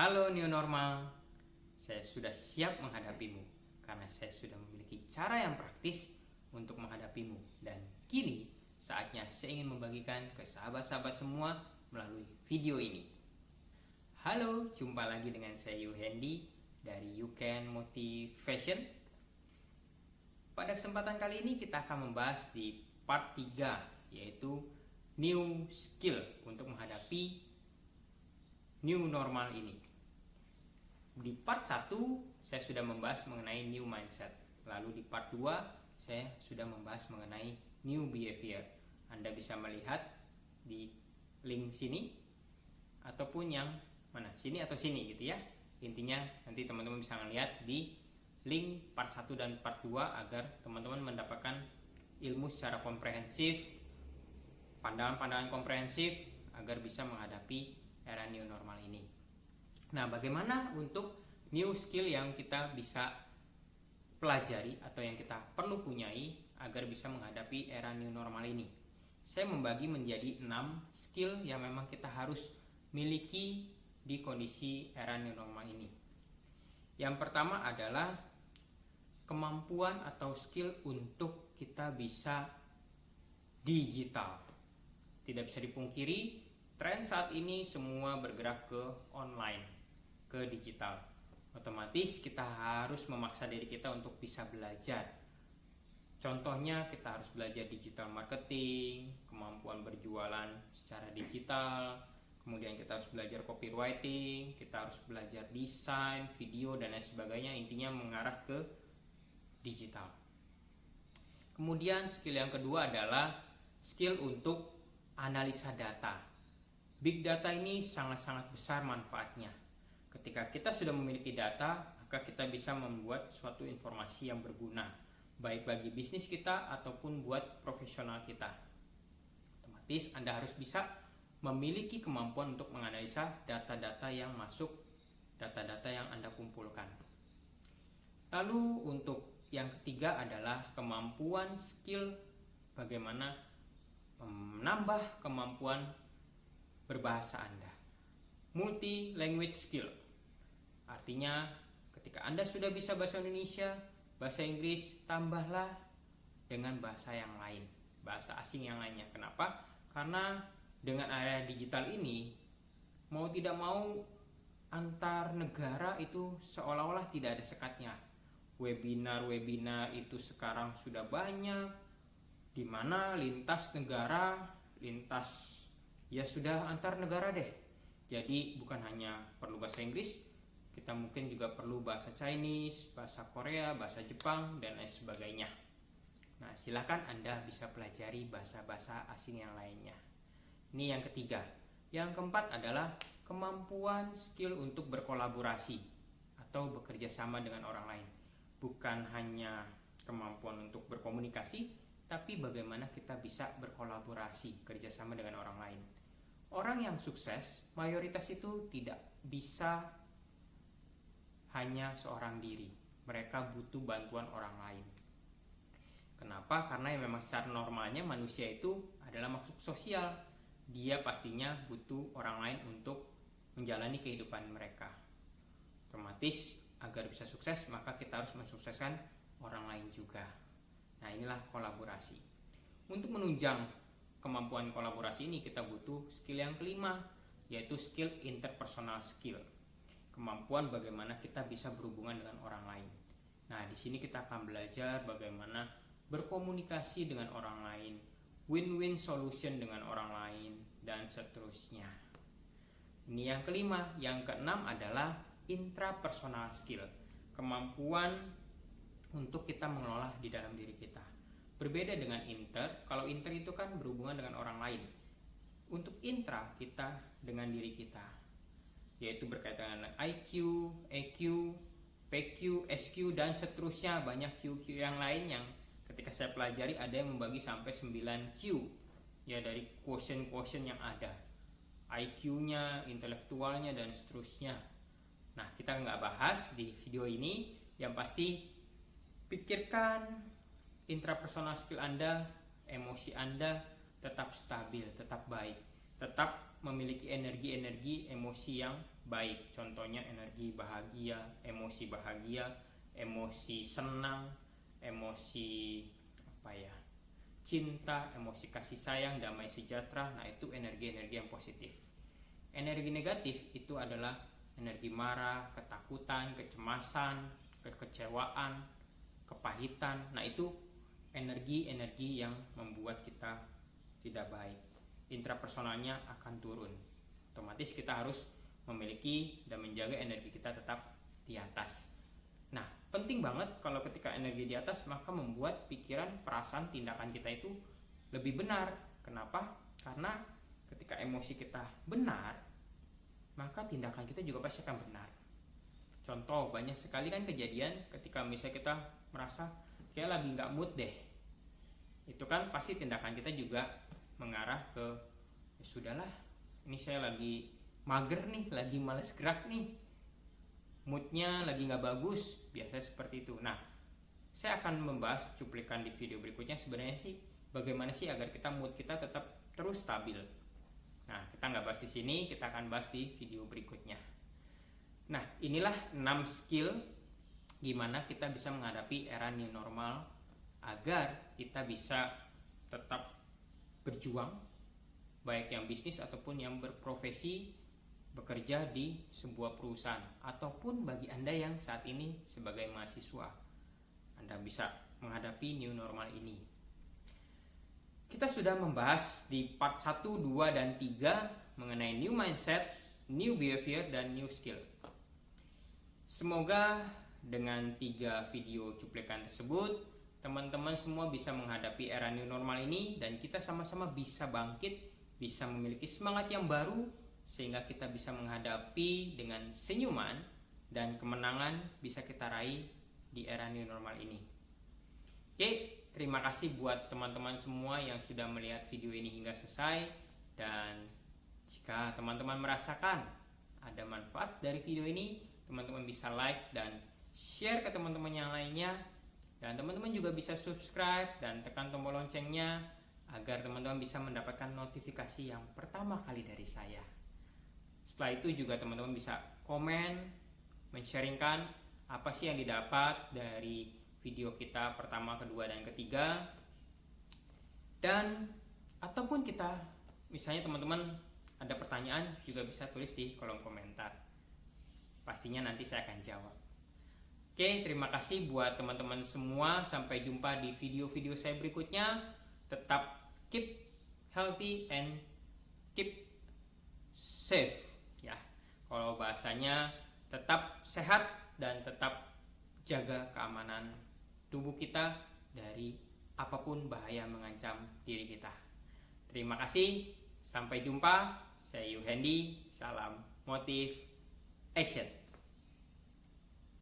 Halo new normal, saya sudah siap menghadapimu karena saya sudah memiliki cara yang praktis untuk menghadapimu. Dan kini saatnya saya ingin membagikan ke sahabat-sahabat semua melalui video ini. Halo, jumpa lagi dengan saya Yuhendi dari You Can Motivation. Pada kesempatan kali ini kita akan membahas di part 3, yaitu new skill untuk menghadapi new normal ini. Di part 1 saya sudah membahas mengenai new mindset. Lalu di part 2 saya sudah membahas mengenai new behavior. Anda bisa melihat di link sini ataupun yang mana, sini atau sini gitu ya. Intinya nanti teman-teman bisa melihat di link part 1 dan part 2 agar teman-teman mendapatkan ilmu secara komprehensif, pandangan-pandangan komprehensif agar bisa menghadapi era new normal ini. Nah, bagaimana untuk new skill yang kita bisa pelajari atau yang kita perlu punyai agar bisa menghadapi era new normal ini? Saya membagi menjadi 6 skill yang memang kita harus miliki di kondisi era new normal ini. Yang pertama adalah kemampuan atau skill untuk kita bisa digital. Tidak bisa dipungkiri, tren saat ini semua bergerak ke online, ke digital. Otomatis kita harus memaksa diri kita untuk bisa belajar. Contohnya kita harus belajar digital marketing, kemampuan berjualan secara digital, kemudian kita harus belajar copywriting, kita harus belajar desain, video dan lain sebagainya. Intinya mengarah ke digital. Kemudian skill yang kedua adalah skill untuk analisa data. Big data ini sangat-sangat besar manfaatnya. Ketika kita sudah memiliki data, maka kita bisa membuat suatu informasi yang berguna, baik bagi bisnis kita ataupun buat profesional kita. Otomatis Anda harus bisa memiliki kemampuan untuk menganalisa data-data yang masuk, data-data yang Anda kumpulkan. Lalu untuk yang ketiga adalah kemampuan skill bagaimana menambah kemampuan berbahasa Anda. Multi language skill. Artinya ketika Anda sudah bisa bahasa Indonesia, bahasa Inggris, tambahlah dengan bahasa yang lain, bahasa asing yang lainnya. Kenapa? Karena dengan area digital ini, mau tidak mau antar negara itu seolah-olah tidak ada sekatnya. Webinar itu sekarang sudah banyak, di mana lintas negara, ya sudah antar negara deh. Jadi bukan hanya perlu bahasa Inggris, kita mungkin juga perlu bahasa Chinese, bahasa Korea, bahasa Jepang, dan lain sebagainya. Nah, silakan Anda bisa pelajari bahasa-bahasa asing yang lainnya. Ini yang ketiga. Yang keempat adalah kemampuan skill untuk berkolaborasi atau bekerja sama dengan orang lain. Bukan hanya kemampuan untuk berkomunikasi, tapi bagaimana kita bisa berkolaborasi, kerjasama dengan orang lain. Orang yang sukses, mayoritas itu tidak bisa hanya seorang diri. Mereka butuh bantuan orang lain. Kenapa? Karena memang secara normalnya manusia itu adalah makhluk sosial. Dia pastinya butuh orang lain untuk menjalani kehidupan mereka. Otomatis agar bisa sukses, maka kita harus mensukseskan orang lain juga. Nah, inilah kolaborasi. Untuk menunjang kemampuan kolaborasi ini kita butuh skill yang kelima, yaitu skill interpersonal skill. Kemampuan bagaimana kita bisa berhubungan dengan orang lain. Nah, di sini kita akan belajar bagaimana berkomunikasi dengan orang lain, win-win solution dengan orang lain, dan seterusnya. Ini yang kelima. Yang keenam adalah intrapersonal skill. Kemampuan untuk kita mengelola di dalam diri kita. Berbeda dengan inter, kalau inter itu kan berhubungan dengan orang lain. Untuk intra, kita dengan diri kita, yaitu berkaitan dengan IQ, EQ, PQ, SQ, dan seterusnya. Banyak QQ yang lain yang ketika saya pelajari ada yang membagi sampai 9Q, ya, dari quotient yang ada, IQ-nya, intelektualnya, dan seterusnya. Nah, kita nggak bahas di video ini. Yang pasti pikirkan intrapersonal skill Anda, emosi Anda tetap stabil, tetap baik, tetap memiliki energi emosi yang baik. Contohnya energi bahagia, emosi senang, emosi cinta, emosi kasih sayang, damai sejahtera. Nah, itu energi-energi yang positif. Energi negatif itu adalah energi marah, ketakutan, kecemasan, kekecewaan, kepahitan. Nah, itu energi-energi yang membuat kita tidak baik. Intrapersonalnya akan turun. Otomatis kita harus memiliki dan menjaga energi kita tetap di atas. Nah, penting banget kalau ketika energi di atas, maka membuat pikiran, perasaan, tindakan kita itu lebih benar. Kenapa? Karena ketika emosi kita benar, maka tindakan kita juga pasti akan benar. Contoh, banyak sekali kan kejadian ketika misalnya kita merasa kayak lagi nggak mood deh, itu kan pasti tindakan kita juga mengarah ke ya sudahlah, ini saya lagi mager nih, lagi males gerak nih, moodnya lagi nggak bagus, biasanya seperti itu. Nah, saya akan membahas cuplikan di video berikutnya sebenarnya sih bagaimana sih agar kita mood kita tetap terus stabil. Nah, kita nggak bahas di sini, kita akan bahas di video berikutnya. Nah, inilah 6 skill gimana kita bisa menghadapi era new normal agar kita bisa tetap berjuang, baik yang bisnis ataupun yang berprofesi bekerja di sebuah perusahaan, ataupun bagi Anda yang saat ini sebagai mahasiswa, Anda bisa menghadapi new normal ini. Kita sudah membahas di part 1, 2, dan 3 mengenai new mindset, new behavior, dan new skill. Semoga dengan 3 video cuplikan tersebut, teman-teman semua bisa menghadapi era new normal ini dan kita sama-sama bisa bangkit, bisa memiliki semangat yang baru sehingga kita bisa menghadapi dengan senyuman dan kemenangan bisa kita raih di era new normal ini. Oke, terima kasih buat teman-teman semua yang sudah melihat video ini hingga selesai, dan jika teman-teman merasakan ada manfaat dari video ini, teman-teman bisa like dan share ke teman-teman yang lainnya, dan teman-teman juga bisa subscribe dan tekan tombol loncengnya agar teman-teman bisa mendapatkan notifikasi yang pertama kali dari saya. Setelah itu juga teman-teman bisa komen, men-sharingkan apa sih yang didapat dari video kita pertama, kedua, dan ketiga. Dan ataupun kita misalnya teman-teman ada pertanyaan juga bisa tulis di kolom komentar. Pastinya nanti saya akan jawab. Oke, terima kasih buat teman-teman semua. Sampai jumpa di video-video saya berikutnya. Tetap keep healthy and keep safe ya. Kalau bahasanya tetap sehat dan tetap jaga keamanan tubuh kita dari apapun bahaya mengancam diri kita. Terima kasih. Sampai jumpa. Saya Yuhendi. Salam motif action.